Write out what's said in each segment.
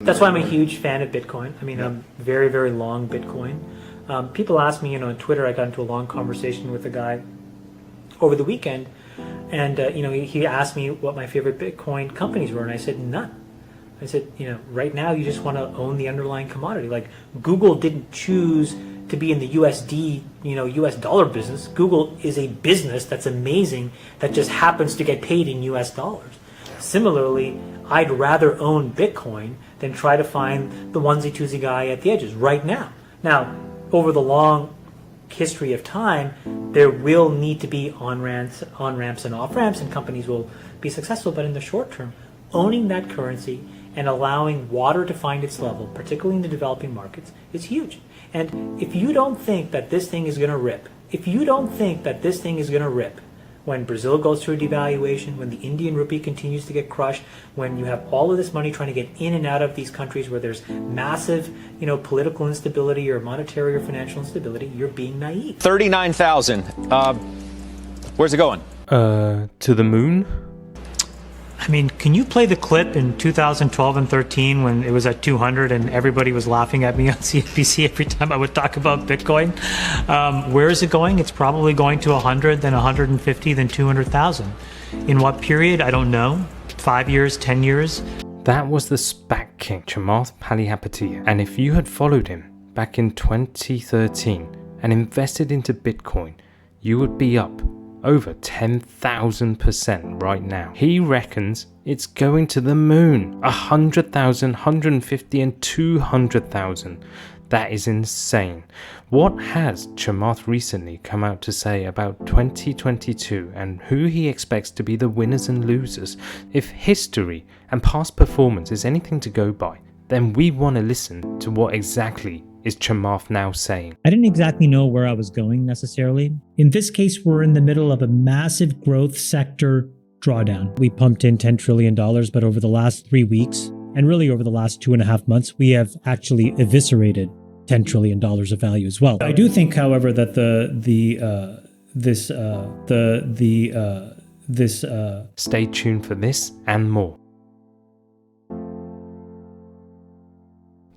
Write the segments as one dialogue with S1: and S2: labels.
S1: That's why I'm a huge fan of Bitcoin. I mean, I'm very, very long Bitcoin. People ask me, on Twitter, I got into a long conversation with a guy over the weekend, and he asked me what my favorite Bitcoin companies were, and I said none. I said, right now you just want to own the underlying commodity. Like Google didn't choose to be in the USD, US dollar business. Google is a business that's amazing that just happens to get paid in US dollars. Similarly, I'd rather own Bitcoin than try to find the onesie-twosie guy at the edges right now. Now, over the long history of time, there will need to be on-ramps and off-ramps, and companies will be successful. But in the short term, owning that currency and allowing water to find its level, particularly in the developing markets, is huge. And if you don't think that this thing is going to rip, when Brazil goes through a devaluation, when the Indian rupee continues to get crushed, when you have all of this money trying to get in and out of these countries where there's massive, political instability or monetary or financial instability, you're being naive.
S2: 39,000. Where's it going?
S3: To the moon?
S1: I mean, can you play the clip in 2012 and 13 when it was at 200 and everybody was laughing at me on CNBC every time I would talk about Bitcoin? Where is it going? It's probably going to 100, then 150, then 200,000. In what period? I don't know. 5 years, 10 years?
S3: That was the SPAC king, Chamath Palihapitiya. And if you had followed him back in 2013 and invested into Bitcoin, you would be up over 10,000% right now. He reckons it's going to the moon. 100,000, 150 and 200,000. That is insane. What has Chamath recently come out to say about 2022 and who he expects to be the winners and losers? If history and past performance is anything to go by, then we want to listen to what exactly is Chamath now saying.
S4: I didn't exactly know where I was going necessarily. In this case, we're in the middle of a massive growth sector drawdown. We pumped in $10 trillion, but over the last 3 weeks, and really over the last 2.5 months, we have actually eviscerated $10 trillion of value as well. I do think, however, that
S3: Stay tuned for this and more.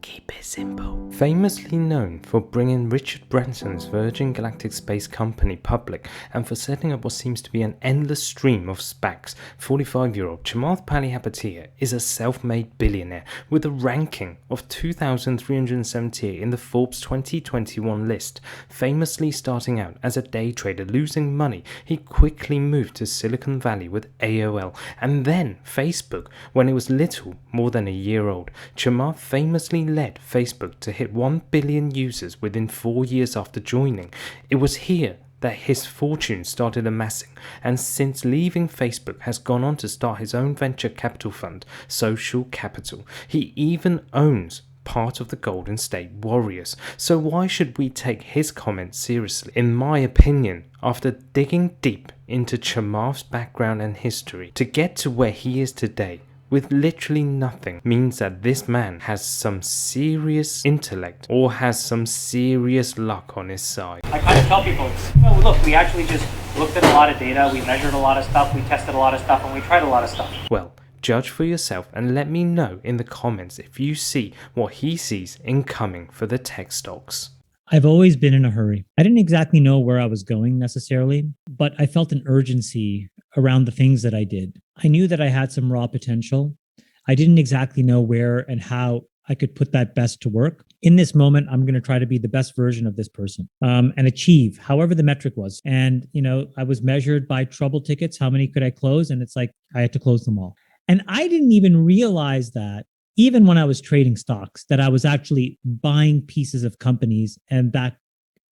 S3: Keep it simple. Famously known for bringing Richard Branson's Virgin Galactic Space Company public and for setting up what seems to be an endless stream of SPACs, 45-year-old Chamath Palihapitiya is a self-made billionaire with a ranking of 2,378 in the Forbes 2021 list. Famously starting out as a day trader losing money, he quickly moved to Silicon Valley with AOL and then Facebook when it was little more than a year old. Chamath famously led Facebook to hit 1 billion users within 4 years after joining. It was here that his fortune started amassing, and since leaving Facebook has gone on to start his own venture capital fund, Social Capital. He even owns part of the Golden State Warriors. So why should we take his comments seriously? In my opinion, after digging deep into Chamath's background and history to get to where he is today, with literally nothing, means that this man has some serious intellect or has some serious luck on his side.
S1: I kind of tell people, look, we actually just looked at a lot of data, we measured a lot of stuff, we tested a lot of stuff, and we tried a lot of stuff.
S3: Well, judge for yourself and let me know in the comments if you see what he sees incoming for the tech stocks.
S4: I've always been in a hurry. I didn't exactly know where I was going necessarily, but I felt an urgency around the things that I did. I knew that I had some raw potential. I didn't exactly know where and how I could put that best to work. In this moment, I'm going to try to be the best version of this person and achieve however the metric was. And, I was measured by trouble tickets. How many could I close? And it's like, I had to close them all. And I didn't even realize that even when I was trading stocks, that I was actually buying pieces of companies and that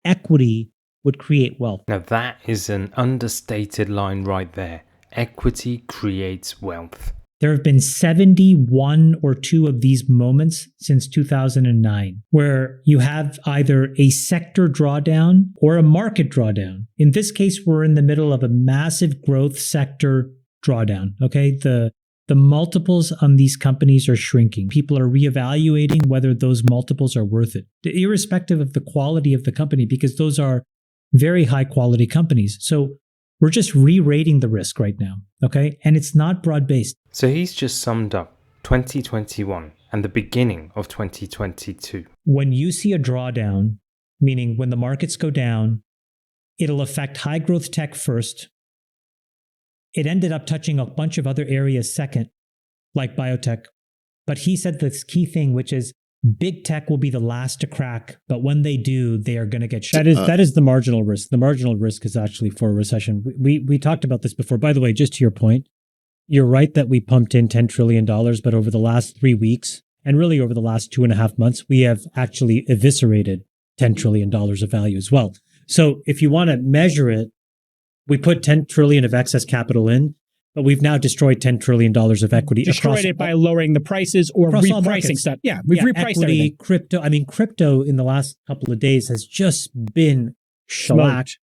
S4: equity would create wealth.
S3: Now that is an understated line right there. Equity creates wealth.
S4: There have been 71 or 2 of these moments since 2009, where you have either a sector drawdown or a market drawdown. In this case, we're in the middle of a massive growth sector drawdown. Okay. The multiples on these companies are shrinking. People are reevaluating whether those multiples are worth it, irrespective of the quality of the company, because those are very high quality companies. So we're just re-rating the risk right now. Okay. And it's not broad based.
S3: So he's just summed up 2021 and the beginning of 2022.
S4: When you see a drawdown, meaning when the markets go down, it'll affect high growth tech first. It ended up touching a bunch of other areas second, like biotech. But he said this key thing, which is big tech will be the last to crack, but when they do, they are going to get shut. That is the marginal risk. The marginal risk is actually for a recession. We talked about this before. By the way, just to your point, you're right that we pumped in $10 trillion, but over the last 3 weeks, and really over the last 2.5 months, we have actually eviscerated $10 trillion of value as well. So if you want to measure it, we put 10 trillion of excess capital in, but we've now destroyed $10 trillion of equity.
S5: Destroyed it by lowering the prices or repricing stuff. Yeah, we've repriced
S4: equity,
S5: everything.
S4: Crypto in the last couple of days has just been shellacked.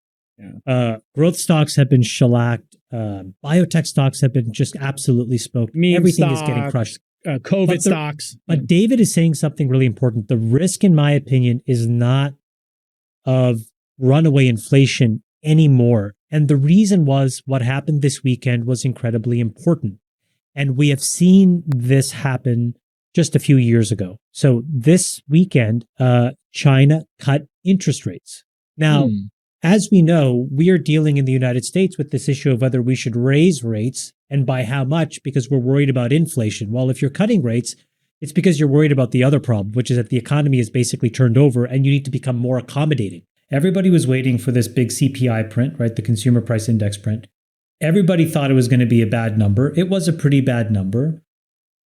S4: Yeah. Growth stocks have been shellacked. Biotech stocks have been just absolutely smoked. Everything is getting crushed.
S5: COVID stocks.
S4: But David is saying something really important. The risk, in my opinion, is not of runaway inflation anymore. And the reason was what happened this weekend was incredibly important. And we have seen this happen just a few years ago. So this weekend, China cut interest rates. Now, as we know, we are dealing in the United States with this issue of whether we should raise rates and by how much, because we're worried about inflation. Well, if you're cutting rates, it's because you're worried about the other problem, which is that the economy is basically turned over and you need to become more accommodating. Everybody was waiting for this big CPI print, right? The consumer price index print. Everybody thought it was going to be a bad number. It was a pretty bad number,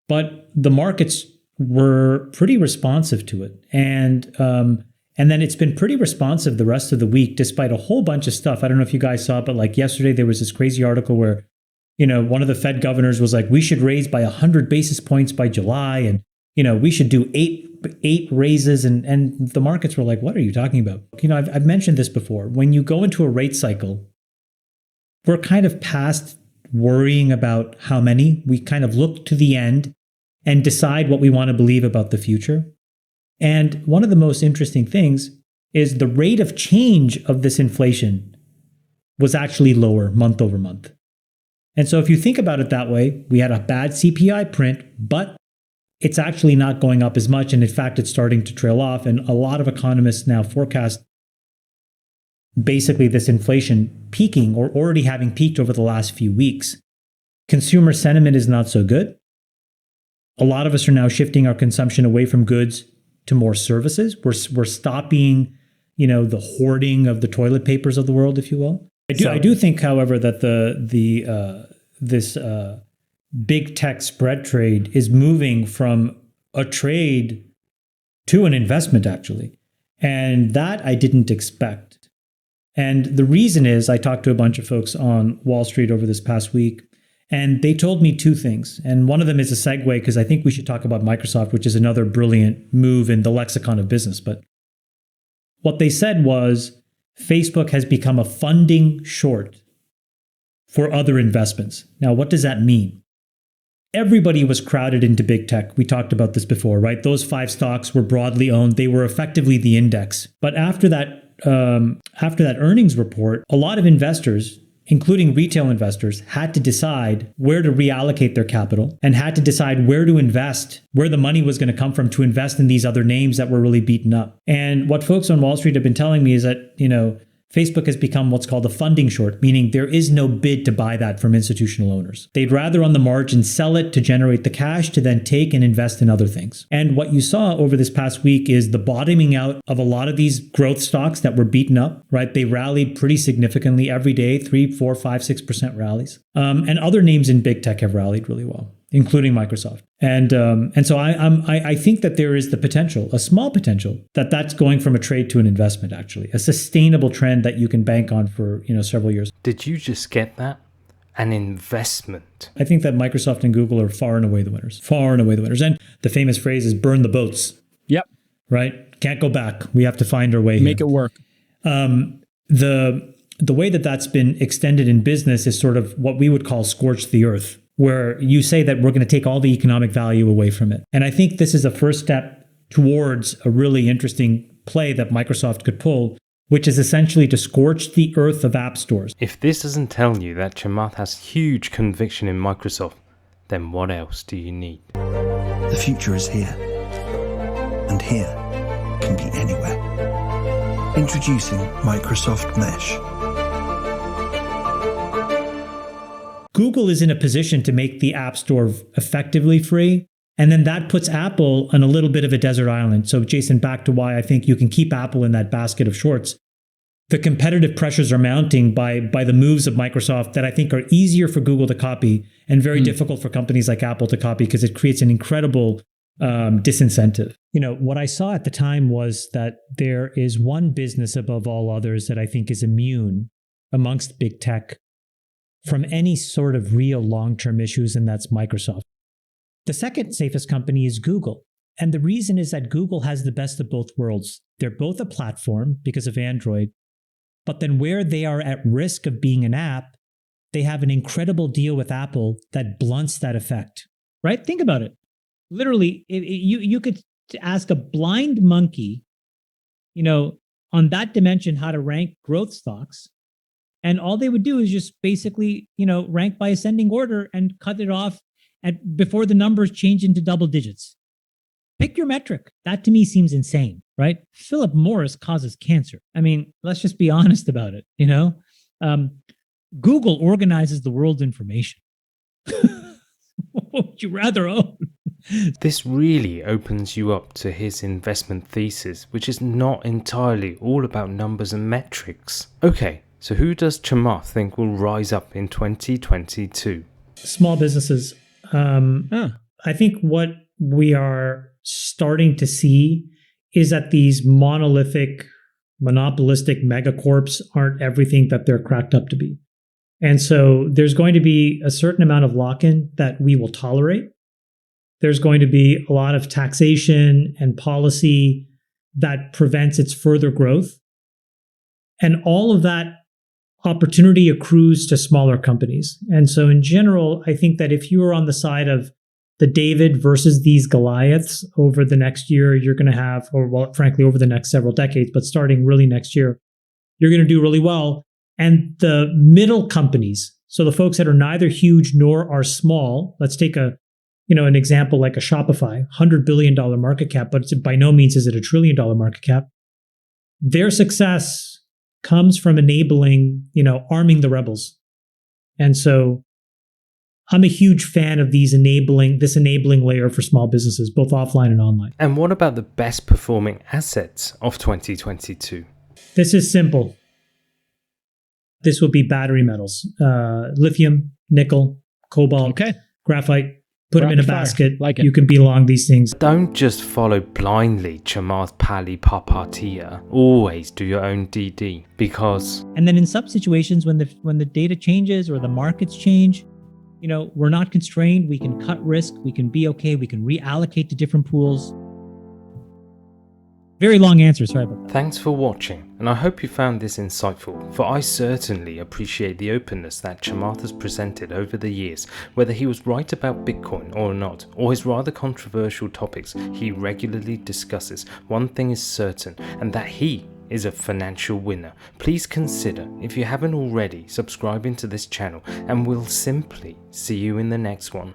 S4: but the markets were pretty responsive to it. And then it's been pretty responsive the rest of the week, despite a whole bunch of stuff. I don't know if you guys saw it, but like yesterday, there was this crazy article where, one of the Fed governors was like, we should raise by 100 basis points by July. And, we should do eight raises. And the markets were like, what are you talking about? I've mentioned this before. When you go into a rate cycle, we're kind of past worrying about how many. We kind of look to the end and decide what we want to believe about the future. And one of the most interesting things is the rate of change of this inflation was actually lower month over month. And so if you think about it that way, we had a bad CPI print, but it's actually not going up as much. And in fact, it's starting to trail off. And a lot of economists now forecast basically this inflation peaking or already having peaked over the last few weeks. Consumer sentiment is not so good. A lot of us are now shifting our consumption away from goods to more services. We're stopping, the hoarding of the toilet papers of the world, if you will. I do think, however, that this big tech spread trade is moving from a trade to an investment, actually. And that I didn't expect. And the reason is I talked to a bunch of folks on Wall Street over this past week, and they told me two things. And one of them is a segue, because I think we should talk about Microsoft, which is another brilliant move in the lexicon of business. But what they said was Facebook has become a funding short for other investments. Now, what does that mean? Everybody was crowded into big tech. We talked about this before, right? Those 5 stocks were broadly owned. They were effectively the index. But after that earnings report, a lot of investors, including retail investors, had to decide where to reallocate their capital and had to decide where to invest, where the money was going to come from to invest in these other names that were really beaten up. And what folks on Wall Street have been telling me is that, Facebook has become what's called a funding short, meaning there is no bid to buy that from institutional owners. They'd rather on the margin sell it to generate the cash to then take and invest in other things. And what you saw over this past week is the bottoming out of a lot of these growth stocks that were beaten up, right? They rallied pretty significantly every day, 3, 4, 5, 6% rallies. And other names in big tech have rallied really well, including Microsoft. And so I think that there is the potential, a small potential, that's going from a trade to an investment, actually, a sustainable trend that you can bank on for several years.
S3: Did you just get that? An investment.
S4: I think that Microsoft and Google are far and away the winners. Far and away the winners. And the famous phrase is burn the boats.
S5: Yep.
S4: Right? Can't go back. We have to find our way
S5: Make it work.
S4: The way that's been extended in business is sort of what we would call scorch the earth, where you say that we're going to take all the economic value away from it. And I think this is a first step towards a really interesting play that Microsoft could pull, which is essentially to scorch the earth of app stores.
S3: If this doesn't tell you that Chamath has huge conviction in Microsoft, then what else do you need?
S6: The future is here. And here can be anywhere. Introducing Microsoft Mesh.
S4: Google is in a position to make the App Store effectively free. And then that puts Apple on a little bit of a desert island. So Jason, back to why I think you can keep Apple in that basket of shorts. The competitive pressures are mounting by the moves of Microsoft that I think are easier for Google to copy and very difficult for companies like Apple to copy because it creates an incredible disincentive. You know, what I saw at the time was that there is one business above all others that I think is immune amongst big tech from any sort of real long-term issues, and that's Microsoft. The second safest company is Google. And the reason is that Google has the best of both worlds. They're both a platform because of Android, but then where they are at risk of being an app, they have an incredible deal with Apple that blunts that effect, right? Think about it. Literally, you could ask a blind monkey, you know, on that dimension, how to rank growth stocks. And all they would do is just basically, you know, rank by ascending order and cut it off before the numbers change into double digits. Pick your metric. That to me seems insane, right? Philip Morris causes cancer. I mean, let's just be honest about it, you know? Google organizes the world's information. What would you rather own?
S3: This really opens you up to his investment thesis, which is not entirely all about numbers and metrics. Okay, so who does Chamath think will rise up in 2022?
S4: Small businesses. I think what we are starting to see is that these monolithic, monopolistic megacorps aren't everything that they're cracked up to be. And so there's going to be a certain amount of lock-in that we will tolerate. There's going to be a lot of taxation and policy that prevents its further growth. And all of that opportunity accrues to smaller companies. And so in general, I think that if you are on the side of the David versus these Goliaths over the next year, you're going to have, or well, frankly, over the next several decades, but starting really next year, you're going to do really well. And the middle companies, so the folks that are neither huge nor are small, let's take an example like a Shopify, $100 billion market cap, but by no means is it $1 trillion market cap. Their success comes from enabling, arming the rebels. And so I'm a huge fan of this enabling layer for small businesses, both offline and online.
S3: And what about the best performing assets of 2022?
S4: This is simple. This would be battery metals, lithium, nickel, cobalt, graphite. Put them in a basket. Like it. You can be long these things.
S3: Don't just follow blindly Chamath Palihapitiya. Always do your own DD because.
S4: And then in some situations, when the data changes or the markets change, we're not constrained. We can cut risk. We can be okay. We can reallocate to different pools. Very long answer, sorry about that.
S3: Thanks for watching, and I hope you found this insightful, for I certainly appreciate the openness that Chamath has presented over the years, whether he was right about Bitcoin or not, or his rather controversial topics he regularly discusses. One thing is certain, and that he is a financial winner. Please consider, if you haven't already, subscribing to this channel, and we'll simply see you in the next one.